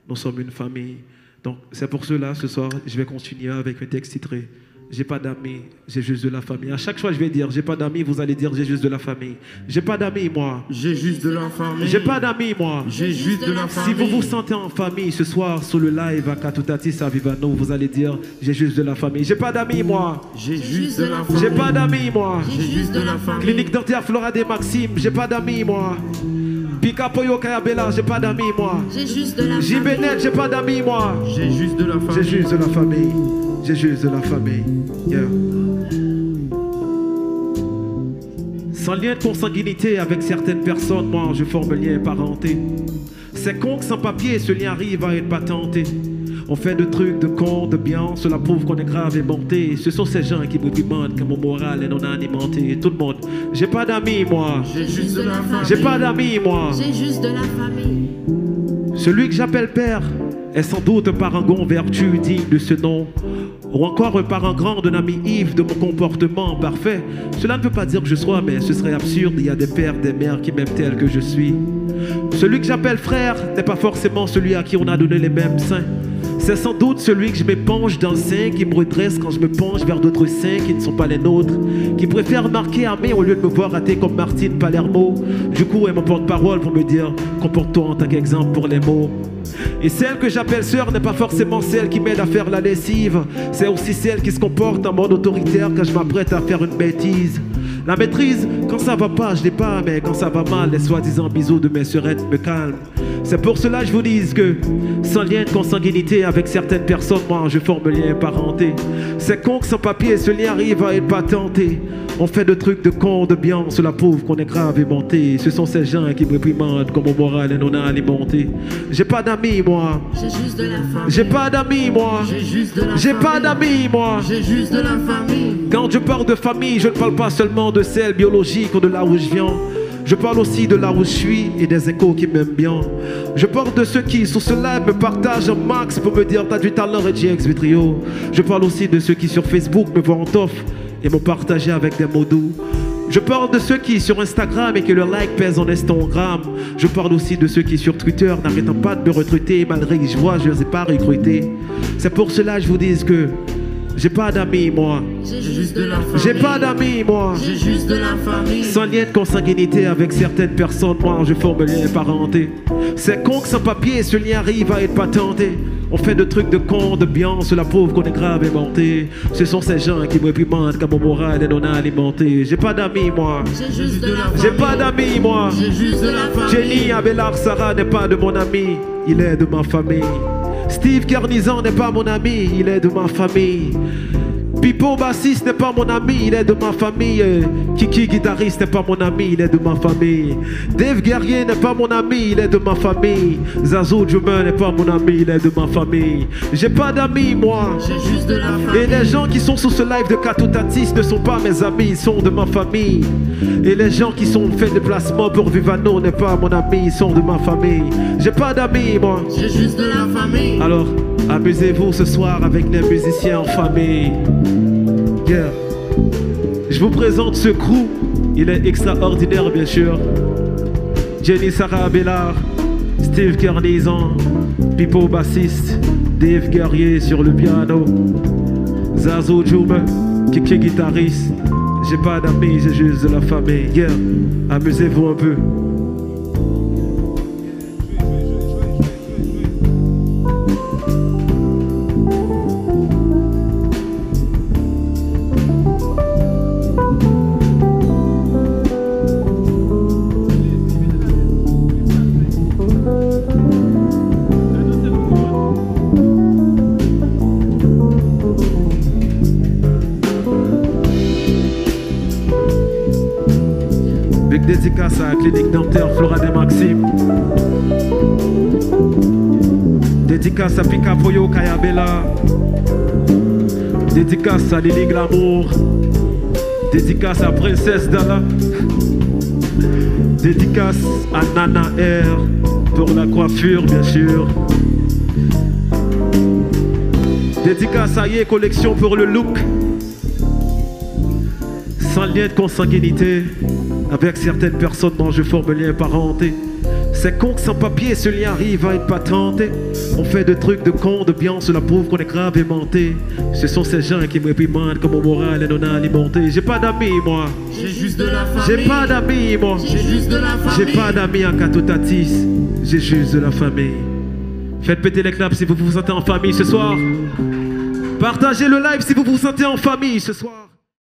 Nous sommes une famille. Donc c'est pour cela, ce soir, je vais continuer avec un texte titré j'ai pas d'amis, j'ai juste de la famille. À chaque fois, je vais dire j'ai pas d'amis, vous allez dire j'ai juste de la famille. J'ai pas d'amis, moi. J'ai juste de la famille. J'ai pas d'amis, moi. J'ai juste de la famille. Si vous vous sentez en famille ce soir sur le live à Katoutatis à Vivano, vous allez dire j'ai juste de la famille. J'ai pas d'amis, moi. J'ai juste de la famille. J'ai pas d'amis, moi. J'ai juste de la famille. Clinique dentaire Flora des Maxime, j'ai pas d'amis, moi. Pika Poyo Kayabela, j'ai pas d'amis, moi. J'ai juste de la famille. Jibenet, j'ai pas d'amis, moi. J'ai juste de la famille. J'ai juste de la famille. J'ai juste de la famille. Yeah. Sans lien de consanguinité avec certaines personnes, moi je forme lien parenté. C'est con que sans papier ce lien arrive à être patenté. On fait de trucs de con, de bien, cela prouve qu'on est grave et monté. Ce sont ces gens qui me demandent que mon moral est non alimenté. Tout le monde, j'ai pas d'amis, moi. J'ai juste de la famille. J'ai pas d'amis, moi. J'ai juste de la famille. Celui que j'appelle père est sans doute un parangon vertu digne de ce nom. Ou encore un parent grand d'un ami Yves de mon comportement parfait. Cela ne veut pas dire que je sois, mais ce serait absurde. Il y a des pères, des mères qui m'aiment tel que je suis. Celui que j'appelle frère n'est pas forcément celui à qui on a donné les mêmes seins. C'est sans doute celui que je m'éponge dans le sein, qui me redresse quand je me penche vers d'autres seins qui ne sont pas les nôtres, qui préfère marquer armé au lieu de me voir rater comme Martine Palermo. Du coup, elle me porte-parole pour me dire comporte-toi en tant qu'exemple pour les mots. Et celle que j'appelle sœur n'est pas forcément celle qui m'aide à faire la lessive. C'est aussi celle qui se comporte en mode autoritaire quand je m'apprête à faire une bêtise. La maîtrise, quand ça va pas, je l'ai pas, mais quand ça va mal, les soi-disant bisous de mes sœurettes me calment. C'est pour cela que je vous dis que, sans lien de consanguinité avec certaines personnes, moi je forme lien parenté. C'est con que sans papier, ce lien arrive à être patenté. On fait de trucs de con, de bien, cela prouve qu'on est grave et monté. Ce sont ces gens qui me réprimandent comme mon moral est non alimenté. J'ai pas d'amis, moi. J'ai juste de la famille. J'ai pas d'amis, moi. J'ai juste de la famille. J'ai pas d'amis, moi. J'ai juste de la famille. Quand je parle de famille, je ne parle pas seulement de celle biologique ou de là où je viens. Je parle aussi de là où je suis et des échos qui m'aiment bien. Je parle de ceux qui, sur ce live, me partagent un max pour me dire t'as du talent et GX Vitrio. Je parle aussi de ceux qui, sur Facebook, me voient en toffe et m'ont partagé avec des mots doux. Je parle de ceux qui, sur Instagram, et que leur like pèse en Instagram. Je parle aussi de ceux qui, sur Twitter, n'arrêtent pas de me recruter, malgré que je vois, je ne les ai pas recrutés. C'est pour cela que je vous dis que j'ai pas d'amis, moi. J'ai juste de la famille. J'ai pas d'amis, moi. J'ai juste de la famille. Sans lien de consanguinité avec certaines personnes, moi je forme lien parenté. C'est con que sans papier, ce lien arrive à être patenté. On fait de trucs de con, de bien, cela prouve qu'on est grave et monté. Ce sont ces gens qui me réprimandent quand mon moral est non alimenté. J'ai pas d'amis, moi. J'ai juste de la famille. J'ai pas d'amis, moi. J'ai juste de la famille. Jenny Abelard Sarah n'est pas de mon ami, il est de ma famille. Steve Carnizan n'est pas mon ami, il est de ma famille. Pipo bassiste n'est pas mon ami, il est de ma famille. Kiki guitariste n'est pas mon ami, il est de ma famille. Dave Guerrier n'est pas mon ami, il est de ma famille. Zazo Jumain n'est pas mon ami, il est de ma famille. J'ai pas d'amis, moi. J'ai juste de la famille. Et les gens qui sont sur ce live de Katoutatis ne sont pas mes amis, ils sont de ma famille. Et les gens qui sont fait déplacement pour Vivano n'est pas mon ami, ils sont de ma famille. J'ai pas d'amis, moi. J'ai juste de la famille. Alors, amusez-vous ce soir avec les musiciens en famille. Yeah. Je vous présente ce crew. Il est extraordinaire, bien sûr. Jenny Sarah Abelard, Steve Carnizan, Pipo bassiste, Dave Guerrier sur le piano, Zazo Djoum, Kiki guitariste. J'ai pas d'amis, j'ai juste de la famille. Yeah. Amusez-vous un peu. Dédicace à la clinique dentaire Flora des Maxime. Dédicace à Pika Foyo Kayabela. Dédicace à Lily Glamour. Dédicace à Princesse Dala. Dédicace à Nana R pour la coiffure, bien sûr. Dédicace à Ye Collection pour le look. Sans lien de consanguinité avec certaines personnes dont je forme lien parenté. C'est con que sans papier ce lien arrive à être patenté. On fait de trucs de con, de bien, cela prouve qu'on est grave aimanté. Ce sont ces gens qui me réprimandent comme mon moral est non alimenté. J'ai pas d'amis moi. J'ai juste de la famille. J'ai pas d'amis moi. J'ai juste de la famille. J'ai pas d'amis en Catotatis. J'ai juste de la famille. Faites péter les claps si vous vous sentez en famille ce soir. Partagez le live si vous vous sentez en famille ce soir.